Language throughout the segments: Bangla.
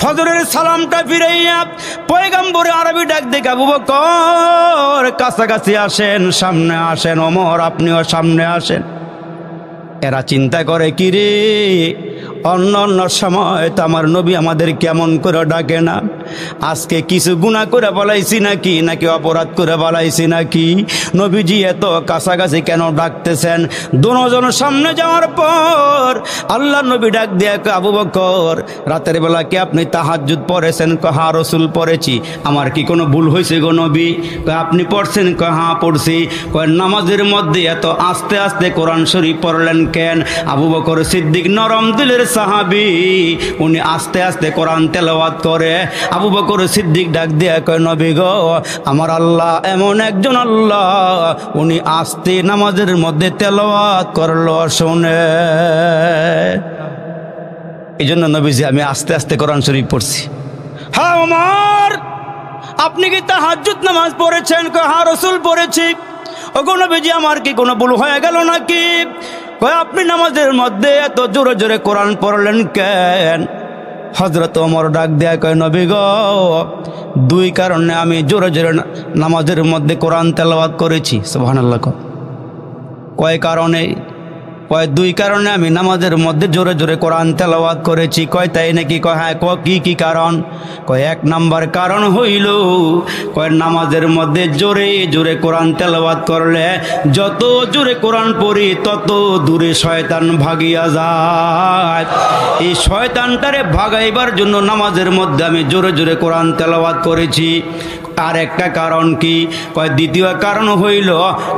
ফজরের সালামটা ফিরাইয়া পয়গম্বর আরবি ডাক দেখে আবু বকর কাছাকাছি আসেন, সামনে আসেন, ওমর আপনিও সামনে আসেন। এরা চিন্তা করে কি রে, অন্য অন্য সময় তো আমার নবী আমাদের কেমন করে ডাকে না, আজকে কিছু গুনাহ করে বলাইছি নাকি, নাকি অপরাধ করে বলাইছি নাকি, নবীজি এত কাছাকাছি কেন ডাকতেছেন? দুজন সামনে যাওয়ার পর আল্লাহ নবী ডাক দিয়ে আবু বকর রাতের বেলা কি আপনি তাহাজ্জুদ পড়েছেন? হ্যাঁ রাসূল পড়েছি। আমার কি কোনো ভুল হয়েছে গো নবী? আপনি পড়ছেন? হ্যাঁ পড়ছি। নামাজের মধ্যে এত আস্তে আস্তে কোরআন শরীফ পড়লেন কেন? আবু বকর সিদ্দিক নরম দিলের সাহাবী, উনি আস্তে আস্তে কোরআন তেলাওয়াত করে। আবু বকর সিদ্দিক ডাক দিয়ে কয় নবী গো, আমার আল্লাহ এমন একজন আল্লাহ, উনি আস্তে নামাজের মধ্যে তেলাওয়াত করলো শুনে। এই জন্য নবীজি আমি আস্তে আস্তে কোরআন শরীফ পড়ছি। হ্যাঁ ওমর, আপনি কি তাহাজ্জুদ নামাজ পড়েছেন? হ্যাঁ রাসূল পড়েছি। ওগো নবীজি, আমার কি কোনো ভুল হয়ে গেল নাকি? আপনি নামাজের মধ্যে এত জোরে জোরে কোরআন পড়লেন কেন? হযরত ওমর ডাক দেয়া কয় নবী গো, দুই কারণে আমি জোরে জোরে নামাজের মধ্যে কোরআন তেলাওয়াত করেছি। সুবহানাল্লাহ। কয় কারণে? কয় দুই কারণে আমি নামাজের মধ্যে জোরে জোরে কোরআন তেলাওয়াত করেছি। কয় তাই নাকি? কয় হ্যাঁ। কি কি কারণ? কয় এক নাম্বার কারণ হইল, কয় নামাজের মধ্যে জোরে জোরে কোরআন তেলাওয়াত করলে যত জোরে কোরআন পড়ি তত দূরে শয়তান ভাগিয়া যায়। এই শয়তানটারে ভাগাইবার জন্য নামাজের মধ্যে আমি জোরে জোরে কোরআন তেলাওয়াত করেছি। আর একটা কারণ কি? কয় দ্বিতীয় কারণ হইল,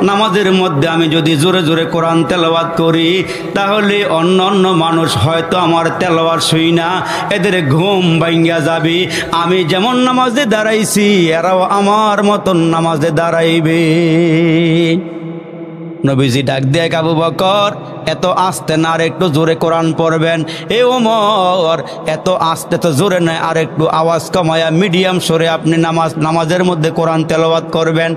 নামাজের মধ্যে আমি যদি জোরে জোরে কোরআন তেলাওয়াত করি তাহলে অন্য অন্য মানুষ হয়তো আমার তেলাওয়াত শুই না, এদের ঘুম ভাঙ্গা যাবে। আমি যেমন নামাজে দাঁড়াইছি এরাও আমার মতন নামাজে দাঁড়াইবে। নবীজি ডাক দিয়ে আবু বকর, এত আস্তে না, আর একটু জোরে কোরআন পড়বেন। এ ওমর, এত আস্তে তো জোরে নয়, আর একটু আওয়াজ কমায়া মিডিয়াম সরে আপনি নামাজের মধ্যে কোরআন তেলাওয়াত করবেন।